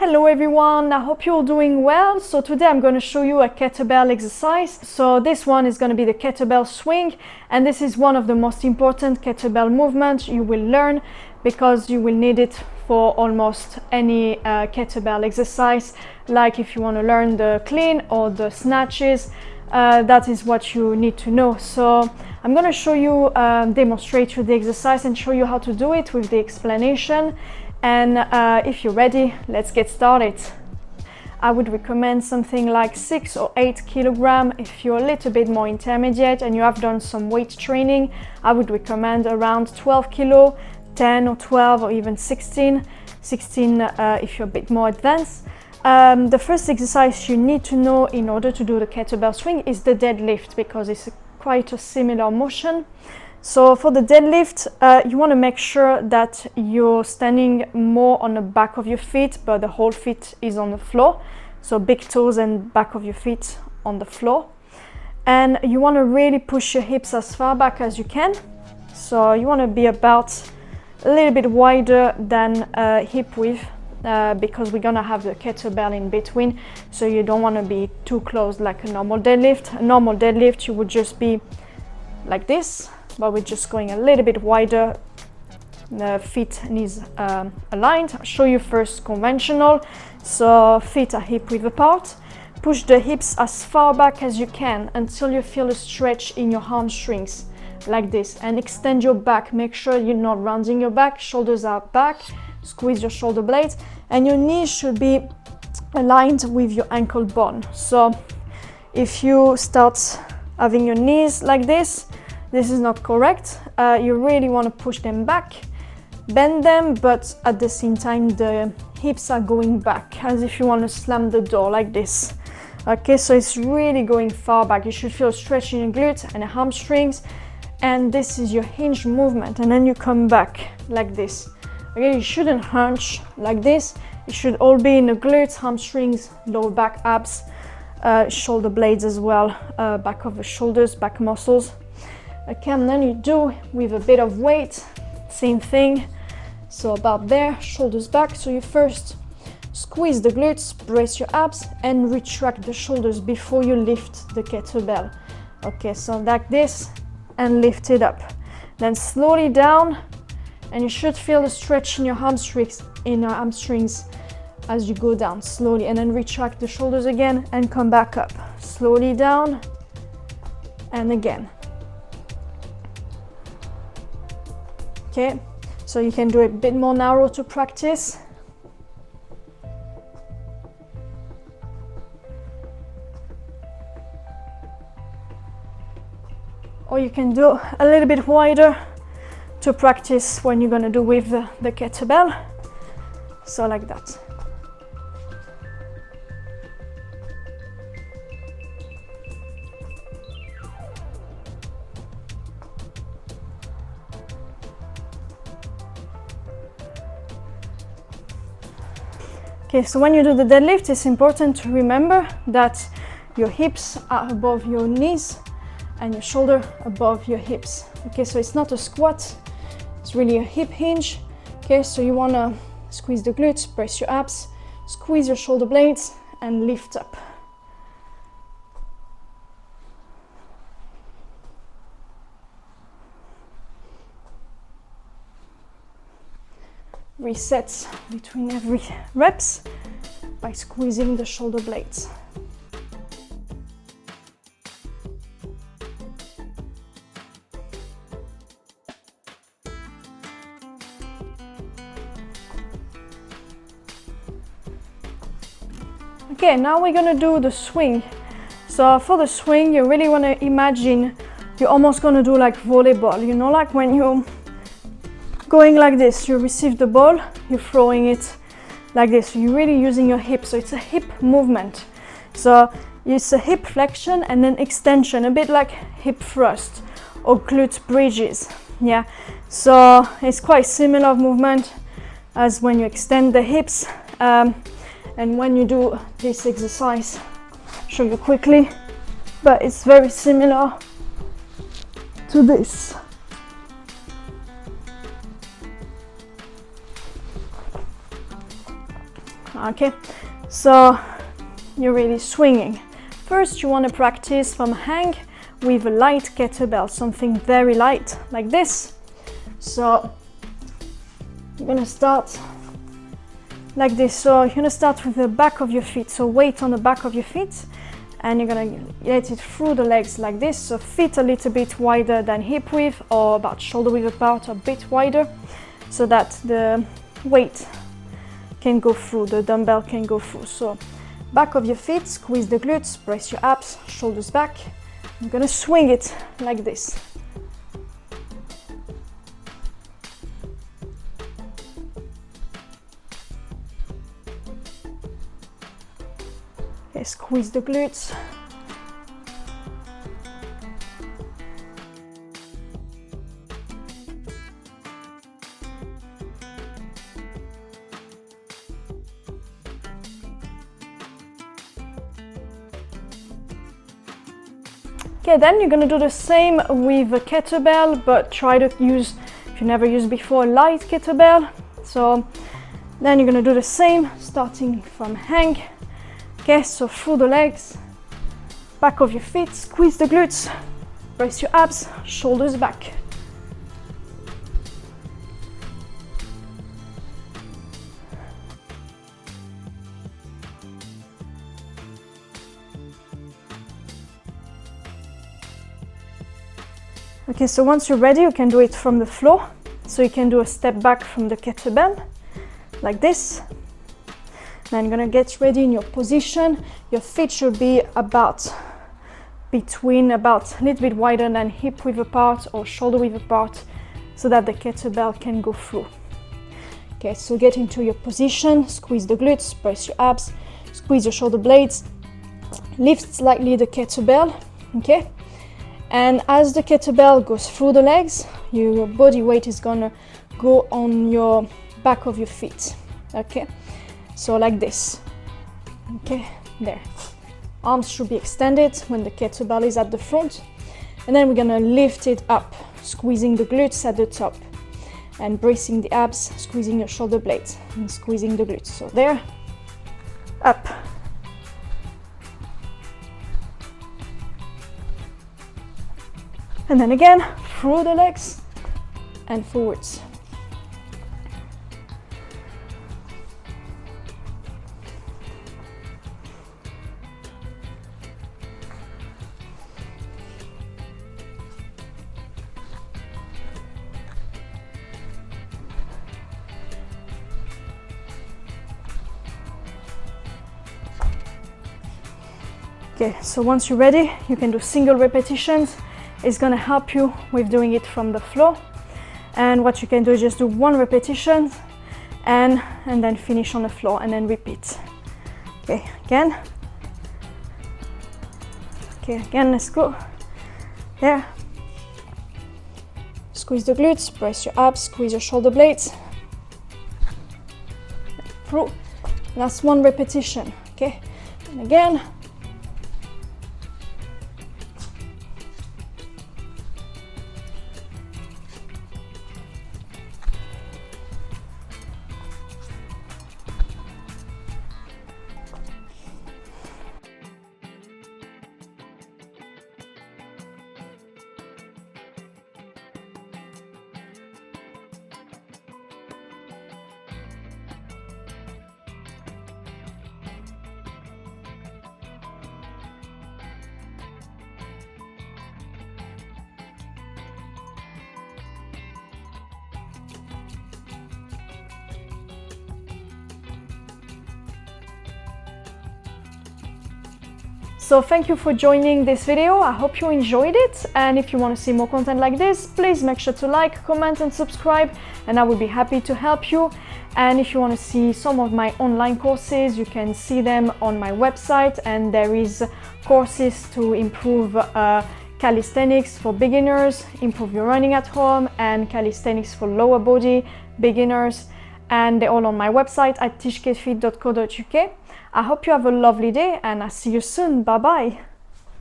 Hello everyone, I hope you're all doing well. So today I'm going to show you a kettlebell exercise. So this one is going to be the kettlebell swing, and this is one of the most important kettlebell movements you will learn because you will need it for almost any kettlebell exercise. Like if you want to learn the clean or the snatches, that is what you need to know. So I'm going to show you, demonstrate you the exercise and show you how to do it with the explanation. And if you're ready, let's get started. I would recommend something like 6 or 8 kilograms. If you're a little bit more intermediate and you have done some weight training, I would recommend around 12 kilo, 10 or 12 or even 16 if you're a bit more advanced. The first exercise you need to know in order to do the kettlebell swing is the deadlift, because it's quite a similar motion. So for the deadlift, you want to make sure that you're standing more on the back of your feet, but the whole feet is on the floor. So big toes and back of your feet on the floor. And you want to really push your hips as far back as you can. So you want to be about a little bit wider than hip width, because we're going to have the kettlebell in between. So you don't want to be too close like a normal deadlift. A normal deadlift, you would just be like this, but we're just going a little bit wider. The feet and knees aligned. I'll show you first conventional. So feet are hip width apart. Push the hips as far back as you can until you feel a stretch in your hamstrings, like this, and extend your back. Make sure you're not rounding your back. Shoulders are back. Squeeze your shoulder blades, and your knees should be aligned with your ankle bone. So if you start having your knees like this is not correct. You really want to push them back, bend them, but at the same time the hips are going back as if you want to slam the door like this. Okay, so it's really going far back. You should feel a stretch in your glutes and the hamstrings, and this is your hinge movement, and then you come back like this. Okay, you shouldn't hunch like this. It should all be in the glutes, hamstrings, lower back, abs, shoulder blades as well, back of the shoulders, back muscles. Okay, and then you do with a bit of weight, same thing. So about there, shoulders back. So you first squeeze the glutes, brace your abs, and retract the shoulders before you lift the kettlebell. Okay, so like this, and lift it up. Then slowly down, and you should feel a stretch in your hamstrings, as you go down slowly, and then retract the shoulders again and come back up. Slowly down, and again. Okay, so you can do it a bit more narrow to practice. Or you can do a little bit wider to practice when you're going to do with the kettlebell. So like that. Okay, so when you do the deadlift, it's important to remember that your hips are above your knees and your shoulder above your hips. Okay, so it's not a squat, it's really a hip hinge. Okay, so you want to squeeze the glutes, brace your abs, squeeze your shoulder blades, and lift up. Resets between every reps by squeezing the shoulder blades. Okay, now we're gonna do the swing. So for the swing, you really want to imagine you're almost gonna do like volleyball. You know, like when you're going like this, you receive the ball, you're throwing it like this. You're really using your hips, so it's a hip movement. So it's a hip flexion and then extension, a bit like hip thrust or glute bridges. Yeah, so it's quite similar movement as when you extend the hips. And when you do this exercise, I'll show you quickly, but it's very similar to this. Okay, so you're really swinging. First, you want to practice from hang with a light kettlebell, something very light like this. So you're gonna start like this. So you're gonna start with the back of your feet, so weight on the back of your feet, and you're gonna let it through the legs like this. So feet a little bit wider than hip width, or about shoulder width apart, a bit wider, so that the weight can go through, the dumbbell can go through. So back of your feet, squeeze the glutes, brace your abs, shoulders back. I'm gonna swing it like this. Okay, squeeze the glutes. Okay, then you're gonna do the same with a kettlebell, but try to use, if you never used before, a light kettlebell. So then you're gonna do the same, starting from hang. Okay, so through the legs, back of your feet, squeeze the glutes, brace your abs, shoulders back. Okay, so once you're ready, you can do it from the floor. So you can do a step back from the kettlebell, like this. Then you're gonna get ready in your position. Your feet should be about a little bit wider than hip width apart or shoulder width apart, so that the kettlebell can go through. Okay, so get into your position, squeeze the glutes, brace your abs, squeeze your shoulder blades, lift slightly the kettlebell, okay? And as the kettlebell goes through the legs, your body weight is gonna go on your back of your feet, okay? So like this, okay, there. Arms should be extended when the kettlebell is at the front. And then we're gonna lift it up, squeezing the glutes at the top and bracing the abs, squeezing your shoulder blades and squeezing the glutes. So there, up. And then again, through the legs and forwards. Okay, so once you're ready, you can do single repetitions. It's gonna help you with doing it from the floor. And what you can do is just do one repetition and then finish on the floor and then repeat. Okay, again. Okay, again, let's go. There. Squeeze the glutes, brace your abs, squeeze your shoulder blades. Through. Last one repetition, okay? And again. So thank you for joining this video. I hope you enjoyed it. And if you want to see more content like this, please make sure to like, comment and subscribe, and I will be happy to help you. And if you want to see some of my online courses, you can see them on my website, and there is courses to improve calisthenics for beginners, improve your running at home, and calisthenics for lower body beginners, and they're all on my website at teachketfit.co.uk. I hope you have a lovely day and I'll see you soon. Bye bye.